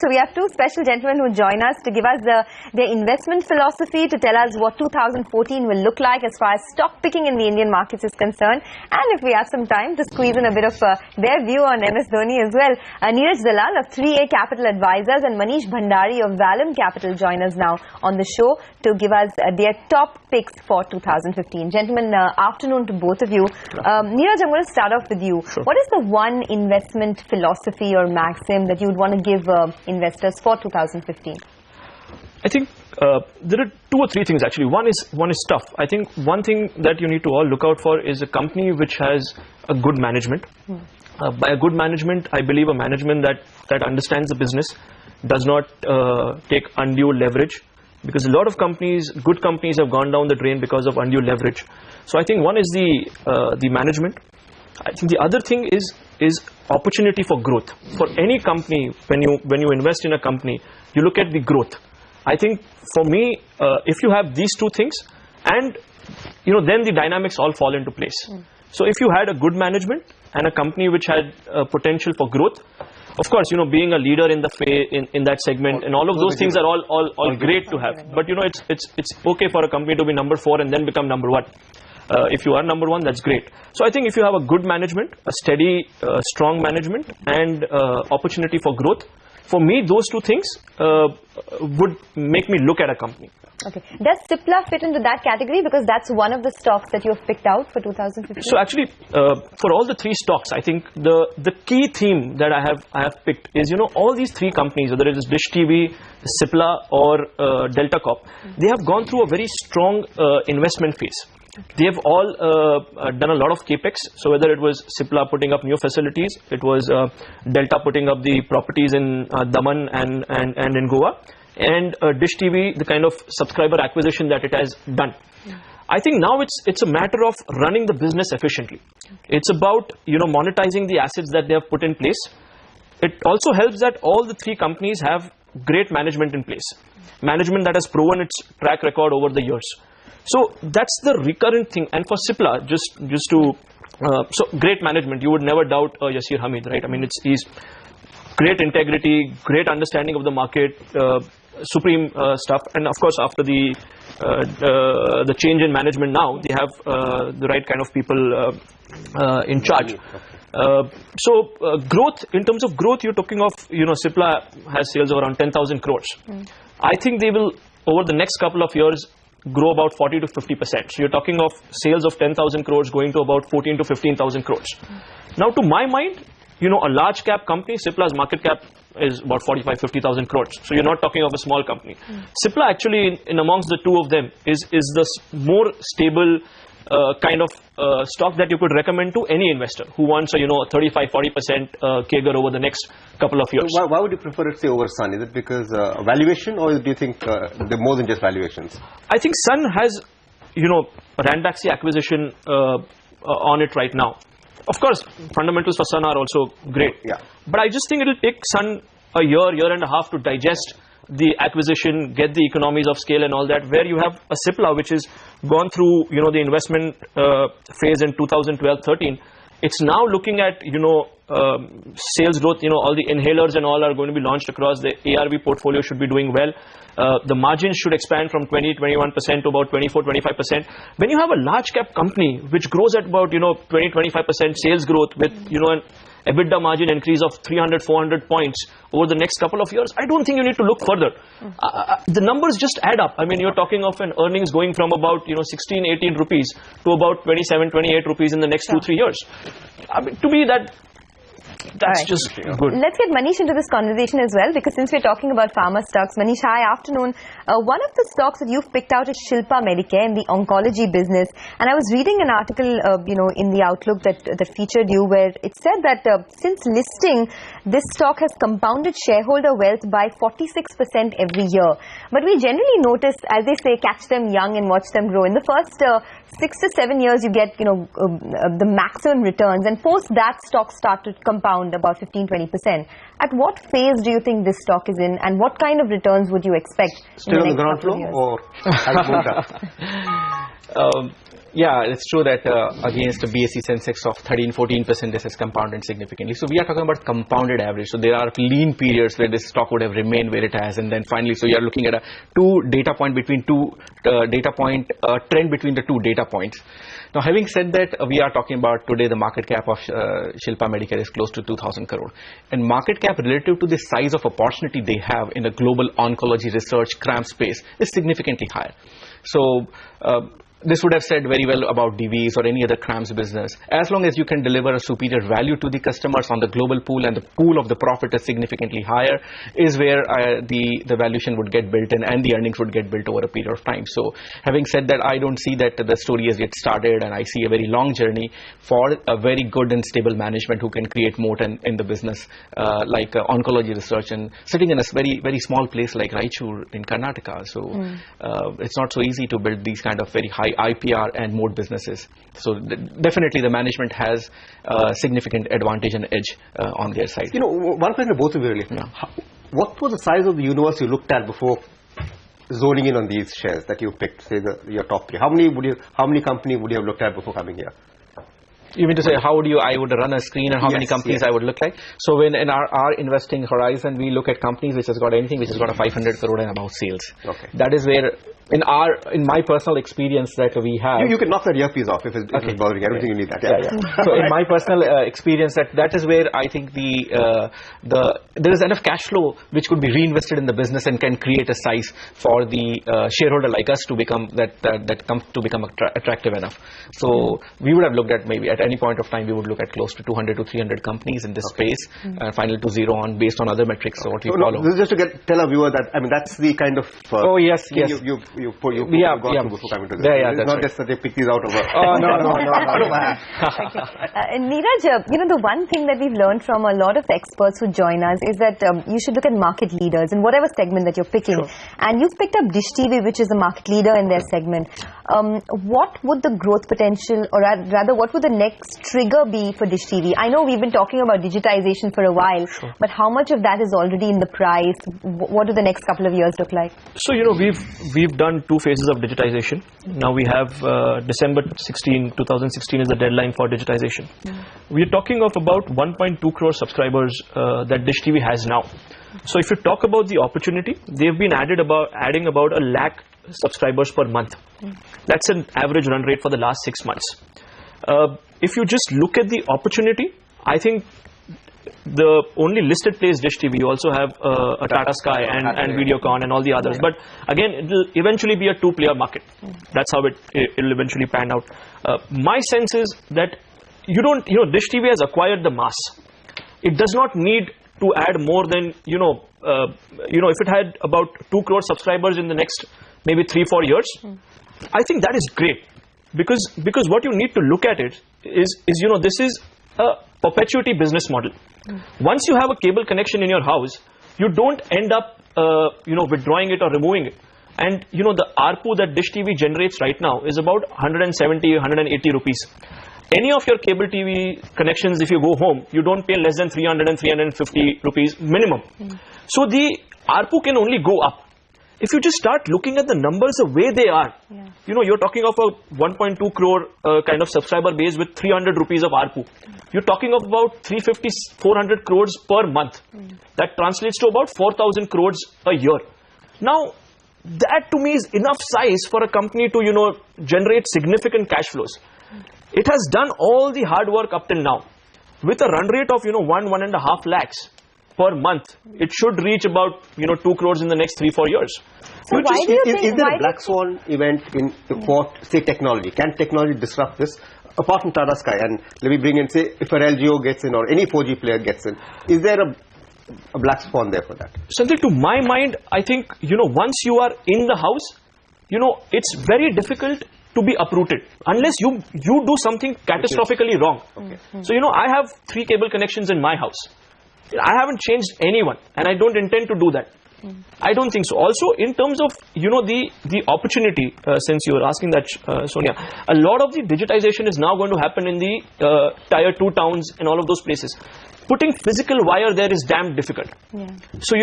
So we have two special gentlemen who join us to give us their investment philosophy, to tell us what 2014 will look like as far as stock picking in the Indian markets is concerned, and if we have some time, to squeeze in a bit of their view on MS Dhoni as well. Niraj Dalal of 3A Capital Advisors and Manish Bhandari of Valum Capital join us now on the show to give us their top picks for 2015. Gentlemen, afternoon to both of you. Niraj, I'm going to start off with you. Sure. What is the one investment philosophy or maxim that you would want to give investors for 2015? I think there are two or three things actually. One is tough. I think one thing that you need to all look out for is a company which has a good management. By a good management, I believe a management that understands the business, does not take undue leverage, because a lot of companies, good companies, have gone down the drain because of undue leverage. So I think one is the management. I think the other thing is opportunity for growth. For any company, when you invest in a company, you look at the growth. I think for me, if you have these two things, and then the dynamics all fall into place. So if you had a good management and a company which had potential for growth, of course, being a leader in that segment and all of those things are all great to have. But it's okay for a company to be number 4 and then become number 1. If you are number 1, that's great. So I think if you have a good management, a steady, strong management, and opportunity for growth, for me, those two things would make me look at a company. Okay. Does Cipla fit into that category? Because that's one of the stocks that you have picked out for 2015. So actually, for all the three stocks, I think the key theme that I have picked is, all these three companies, whether it is Dish TV, Cipla, or Delta Corp, they have gone through a very strong investment phase. They have all done a lot of capex. So whether it was Cipla putting up new facilities, it was Delta putting up the properties in Daman and in Goa, and Dish TV, the kind of subscriber acquisition that it has done. I think now it's a matter of running the business efficiently. It's about monetizing the assets that they have put in place. It also helps that all the three companies have great management in place, management that has proven its track record over the years. So that's the recurrent thing. And for Cipla, just to so great management, you would never doubt Yasir Hamid, right? I mean, he's great integrity, great understanding of the market, supreme stuff. And of course, after the change in management now, they have the right kind of people in charge. So growth, in terms of growth, you're talking of, Cipla has sales of around 10,000 crores. I think they will, over the next couple of years, grow about 40 to 50%. So you're talking of sales of 10,000 crores going to about 14 to 15,000 crores. Now, to my mind, a large cap company, Cipla's market cap is about 45, 50,000 crores. So you're not talking of a small company. Cipla actually, in amongst the two of them, is the more stable kind of stock that you could recommend to any investor who wants a 35, 40% CAGR over the next couple of years. So why would you prefer it, say, over Sun? Is it because valuation, or do you think they're more than just valuations? I think Sun has, Ranbaxy acquisition on it right now. Of course, fundamentals for Sun are also great. Yeah. But I just think it will take Sun a year and a half to digest the acquisition, get the economies of scale and all that, where you have a Cipla which has gone through, the investment phase in 2012-13. It's now looking at, sales growth, all the inhalers and all are going to be launched across. The ARV portfolio should be doing well. The margins should expand from 20-21% to about 24-25%. When you have a large cap company which grows at about 20-25% sales growth with an EBITDA margin increase of 300-400 points over the next couple of years, I don't think you need to look further. The numbers just add up. I mean, you're talking of an earnings going from about 16-18 rupees to about 27-28 rupees in the next 2-3 years. I mean, to me, that's just good. Let's get Manish into this conversation as well, because since we're talking about pharma stocks, Manish, hi, afternoon. One of the stocks that you've picked out is Shilpa Medicare in the oncology business. And I was reading an article, in the Outlook that featured you, where it said that since listing, this stock has compounded shareholder wealth by 46% every year. But we generally notice, as they say, catch them young and watch them grow. In the first 6 to 7 years, you get, the maximum returns. And post that, stocks start to compound about 15-20%. At what phase do you think this stock is in, and what kind of returns would you expect? Still on the ground floor, or has it moved up? Yeah, it's true that against a BSE Sensex of 13-14%, this has compounded significantly. So we are talking about compounded average. So there are lean periods where this stock would have remained where it has, and then finally, so you are looking at a trend between the two data points. Now, having said that, we are talking about today the market cap of Shilpa Medicare is close to 2,000 crore. And market cap relative to the size of opportunity they have in the global oncology research CRAM space is significantly higher. So, this would have said very well about DVs or any other CRAMS business. As long as you can deliver a superior value to the customers on the global pool and the pool of the profit is significantly higher, is where the valuation would get built in and the earnings would get built over a period of time. So having said that, I don't see that the story has yet started, and I see a very long journey for a very good and stable management who can create moat in the business, like oncology research, and sitting in a very, very small place like Raichur in Karnataka. So it's not so easy to build these kind of very high IPR and moat businesses. So definitely the management has significant advantage and edge on their side. You know, one question to both of you really. Yeah. What was the size of the universe you looked at before zoning in on these shares that you picked, say your top three? How many companies would you have looked at before coming here? You mean to say I would run a screen and how many companies I would look like? So when in our investing horizon, we look at companies which has got anything which has got a 500 crore and above sales. Okay. That is where in my personal experience that we have, you can knock that earpiece off if it's bothering you. I don't think you need that. So in my personal experience, that is where I think there is enough cash flow which could be reinvested in the business and can create a size for the shareholder like us to become attractive enough. So we would have looked at, maybe at any point of time we would look at close to 200 to 300 companies in this space, final to zero on based on other metrics. So what we follow. This is just to tell a viewer that that's the kind of you gone through before coming to this. It's not just that they pick these out of a... Oh, no. Niraj, the one thing that we've learned from a lot of experts who join us is that you should look at market leaders in whatever segment that you're picking. Sure. And you've picked up Dish TV, which is a market leader in their segment. What would the growth potential, or rather what would the next trigger be for Dish TV? I know we've been talking about digitization for a while, but how much of that is already in the price? What do the next couple of years look like? So, we've done 2 phases of digitization. Now we have December 2016 is the deadline for digitization. We're talking of about 1.2 crore subscribers that Dish TV has now. So if you talk about the opportunity, they've been adding about 1 lakh subscribers per month. That's an average run rate for the last 6 months. If you just look at the opportunity, I think the only listed play is Dish TV. You also have a Tata Sky and Videocon and all the others. But again, it will eventually be a 2-player market. That's how it will eventually pan out. My sense is that Dish TV has acquired the mass. It does not need to add more than, if it had about 2 crore subscribers in the next maybe 3-4 years, I think that is great. Because what you need to look at it is this is a perpetuity business model. Once you have a cable connection in your house, you don't end up withdrawing it or removing it. And the ARPU that Dish TV generates right now is about 170, 180 rupees. Any of your cable TV connections, if you go home, you don't pay less than 300 and 350 rupees minimum. So the ARPU can only go up. If you just start looking at the numbers the way they are, you're talking of a 1.2 crore kind of subscriber base with 300 rupees of ARPU. You're talking of about 350, 400 crores per month. That translates to about 4,000 crores a year. Now, that to me is enough size for a company to, generate significant cash flows. It has done all the hard work up till now. With a run rate of, 1.5 lakhs per month, it should reach about 2 crores in the next 3-4 years. So is there a black swan event in for say technology? Can technology disrupt this? Apart from Tata Sky, and let me bring in, say, if a LGO gets in or any 4G player gets in, is there a black swan there for that? Something to my mind, I think once you are in the house, it's very difficult to be uprooted unless you do something catastrophically wrong. So I have 3 cable connections in my house. I haven't changed anyone, and I don't intend to do that. I don't think so. Also, in terms of the opportunity, since you were asking that, Sonia, a lot of the digitization is now going to happen in the tier 2 towns and all of those places. Putting physical wire there is damn difficult. So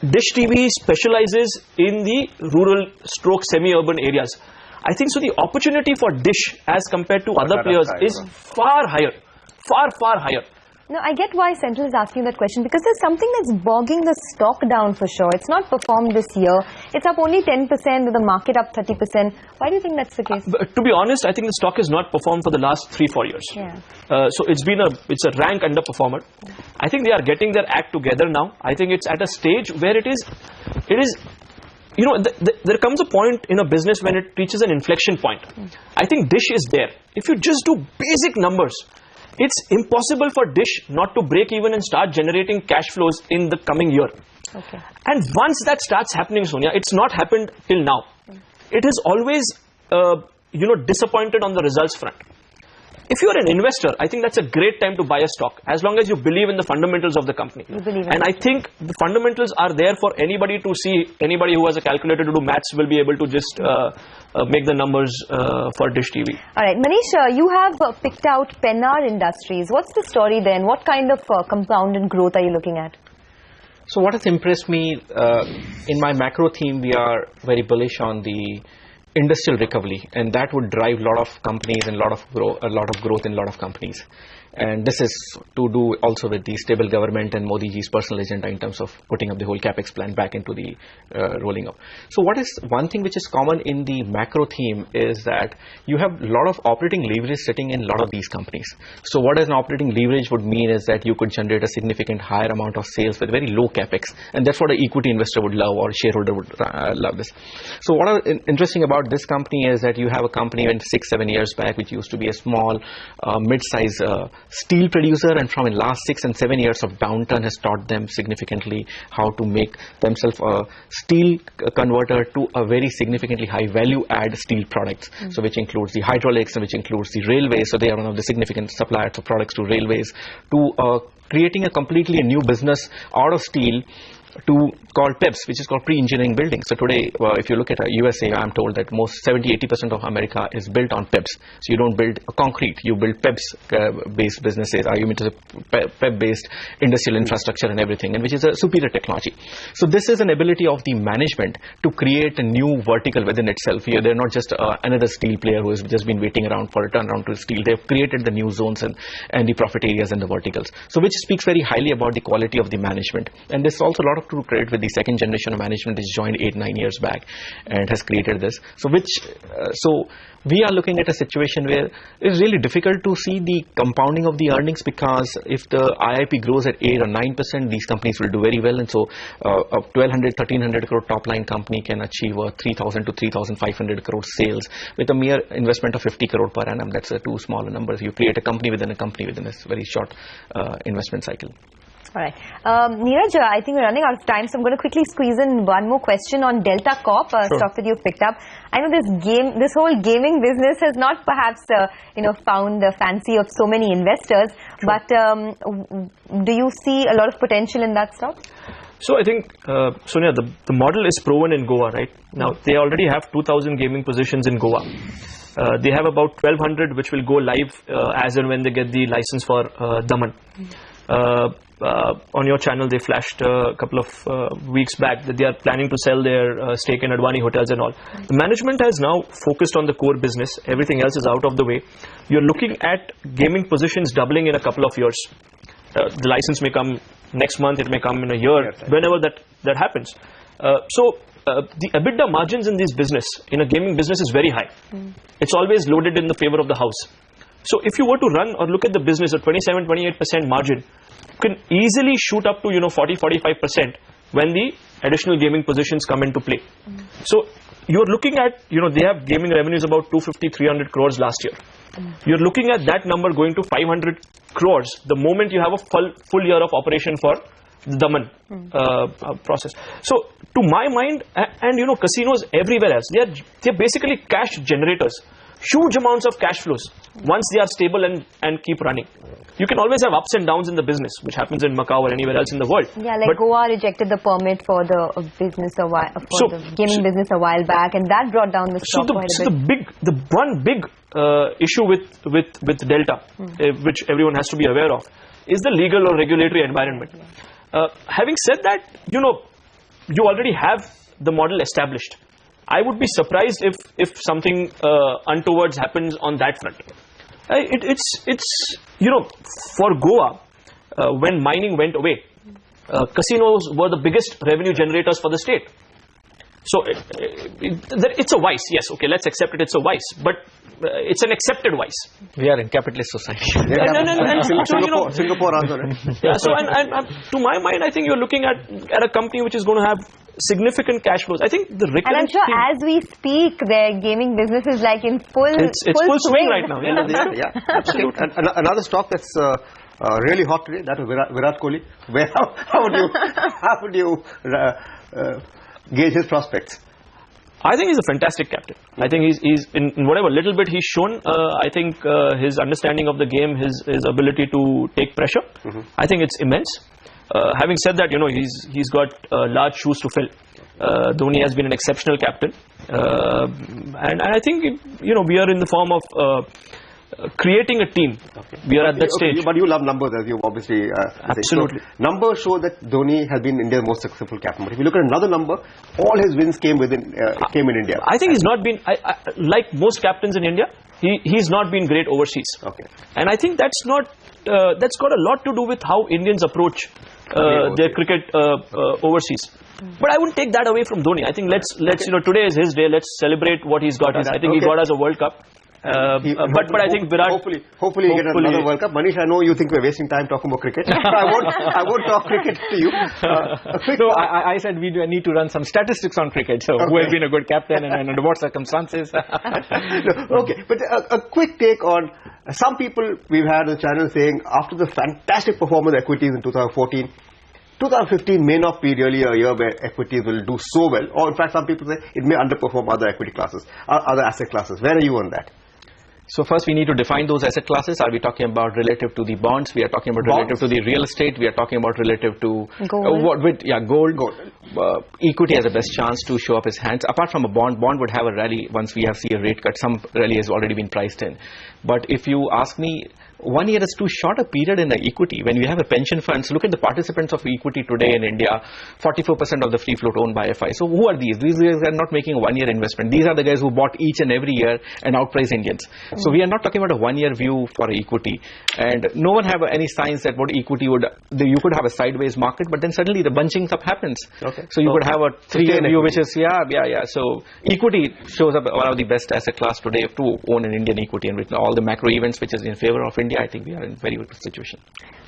Dish TV specializes in the rural stroke semi-urban areas. I think so the opportunity for Dish as compared to other players is far higher, far higher. No, I get why Central is asking that question, because there's something that's bogging the stock down for sure. It's not performed this year. It's up only 10% with the market up 30%. Why do you think that's the case? To be honest, I think the stock has not performed for the last 3-4 years. Yeah. So it's a rank underperformer. I think they are getting their act together now. I think it's at a stage where it is, you know, there comes a point in a business when it reaches an inflection point. I think Dish is there. If you just do basic numbers, it's impossible for Dish not to break even and start generating cash flows in the coming year. Okay. And once that starts happening, Sonia, it's not happened till now. It has always, disappointed on the results front. If you're an investor, I think that's a great time to buy a stock, as long as you believe in the fundamentals of the company. You believe in and I think the fundamentals are there for anybody to see. Anybody who has a calculator to do maths will be able to just make the numbers for Dish TV. All right, Manish, you have picked out Pennar Industries. What's the story then? What kind of compounded growth are you looking at? So what has impressed me in my macro theme, we are very bullish on the industrial recovery, and that would drive a lot of companies and a lot of growth in a lot of companies. And this is to do also with the stable government and Modi ji's personal agenda in terms of putting up the whole capex plan back into the rolling up. So what is one thing which is common in the macro theme is that you have a lot of operating leverage sitting in a lot of these companies. So what an operating leverage would mean is that you could generate a significant higher amount of sales with very low capex, and that's what an equity investor would love, or a shareholder would love this. So what is interesting about this company is that you have a company in 6-7 years back which used to be a small mid-size steel producer, and from in last 6 and 7 years of downturn has taught them significantly how to make themselves a steel converter to a very significantly high value add steel products. So which includes the hydraulics and which includes the railways. So they are one of the significant suppliers of products to railways, to creating a completely new business out of steel to called PEBs, which is called pre-engineering buildings. So today, if you look at USA, I'm told that most 70-80% of America is built on PEBs. So you don't build concrete, you build PEBs-based businesses, or you mean to say PEB-based industrial infrastructure and everything, and which is a superior technology. So this is an ability of the management to create a new vertical within itself. Here, they're not just another steel player who has just been waiting around for a turnaround to steel. They've created the new zones and the profit areas and the verticals. So which speaks very highly about the quality of the management. And there's also a lot of to credit with the second generation of management which joined 8-9 years back and has created this. So we are looking at a situation where it's really difficult to see the compounding of the earnings, because if the IIP grows at 8 or 9%, these companies will do very well. And so a 1,200-1,300 crore top line company can achieve a 3,000 to 3,500 crore sales with a mere investment of 50 crore per annum. That's a too small a number. So you create a company within this very short investment cycle. All right. Niraj, I think we're running out of time, so I'm going to quickly squeeze in one more question on Delta Corp, stock that you've picked up. I know this whole gaming business has not perhaps, found the fancy of so many investors, but do you see a lot of potential in that stock? So I think, Sonia, the model is proven in Goa, right? Now, they already have 2,000 gaming positions in Goa. They have about 1,200 which will go live as and when they get the license for Daman. On your channel, they flashed a couple of weeks back that they are planning to sell their stake in Advani Hotels and all. The management has now focused on the core business. Everything else is out of the way. You're looking at gaming positions doubling in a couple of years. The license may come next month, it may come in a year, whenever that happens. The EBITDA margins in this business, in a gaming business, is very high. It's always loaded in the favor of the house. So if you were to run or look at the business at 27-28% margin, you can easily shoot up to 40-45% when the additional gaming positions come into play. So you're looking at, they have gaming revenues about 250-300 crores last year. You're looking at that number going to 500 crores the moment you have a full year of operation for the Daman process. So to my mind, and casinos everywhere else, they're basically cash generators. Huge amounts of cash flows once they are stable and keep running. You can always have ups and downs in the business, which happens in Macau or anywhere else in the world. Yeah, like Goa rejected the permit for the business the gaming business a while back, and that brought down the stock quite a bit. The one big issue with Delta, which everyone has to be aware of, is the legal or regulatory environment. Having said that, you already have the model established. I would be surprised if something untowards happens on that front. It's for Goa, when mining went away, casinos were the biggest revenue generators for the state. So it's a vice, yes, okay, let's accept it, it's a vice, but it's an accepted vice. We are in capitalist society. Singapore answer it. Yeah, so and to my mind, I think you're looking at a company which is going to have significant cash flows. I think the recurrent And I'm sure as we speak, their gaming business is like in full full swing right now. Yeah, absolutely. And another stock that's really hot today, that is Virat Kohli. How would you gauge his prospects? I think he's a fantastic captain. I think he's in whatever little bit he's shown. I think his understanding of the game, his ability to take pressure, I think it's immense. Having said that, he's got large shoes to fill. Dhoni has been an exceptional captain, and I think we are in the form of creating a team. We are at that stage. But you love numbers, as you obviously absolutely. So numbers show that Dhoni has been India's most successful captain. But if you look at another number, all his wins came in India. I think he's not been like most captains in India. He's not been great overseas. Okay. And I think that's got a lot to do with how Indians approach their cricket overseas. But I wouldn't take that away from Dhoni. I think let's today is his day. Let's celebrate what he's got us. I think he got us a World Cup. But I think Virat. Hopefully you get another World Cup. Manish, I know you think we're wasting time talking about cricket. I won't talk cricket to you. I said we need to run some statistics on cricket. So who has been a good captain and under what circumstances? Okay, but a quick take on some people we've had on the channel saying after the fantastic performance of equities in 2014. 2015 may not be really a year where equities will do so well, or in fact some people say it may underperform other equity classes, other asset classes. Where are you on that? So first we need to define those asset classes. Are we talking about relative to the bonds? We are talking about relative to the real estate. We are talking about relative to gold. Gold. Equity has the best chance to show up his hands. Apart from a bond would have a rally once we see a rate cut. Some rally has already been priced in. But if you ask me, 1 year is too short a period in the equity. When we have a pension funds, look at the participants of equity today in India, 44% of the free float owned by FI. So who are these? These guys are not making a 1 year investment. These are the guys who bought each and every year and outpriced Indians. So we are not talking about a 1 year view for equity. And no one have any signs that what equity you could have a sideways market, but then suddenly the bunching up happens. Okay. So you could have a 3 year view, which is, So equity shows up one of the best asset class today to own an Indian equity, and with all the macro events which is in favor of India, I think we are in a very good situation.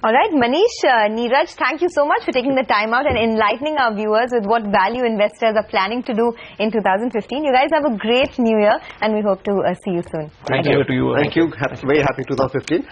All right, Manish, Niraj, thank you so much for taking the time out and enlightening our viewers with what value investors are planning to do in 2015. You guys have a great new year and we hope to see you soon. Thank you to you. Thank you. Very happy 2015.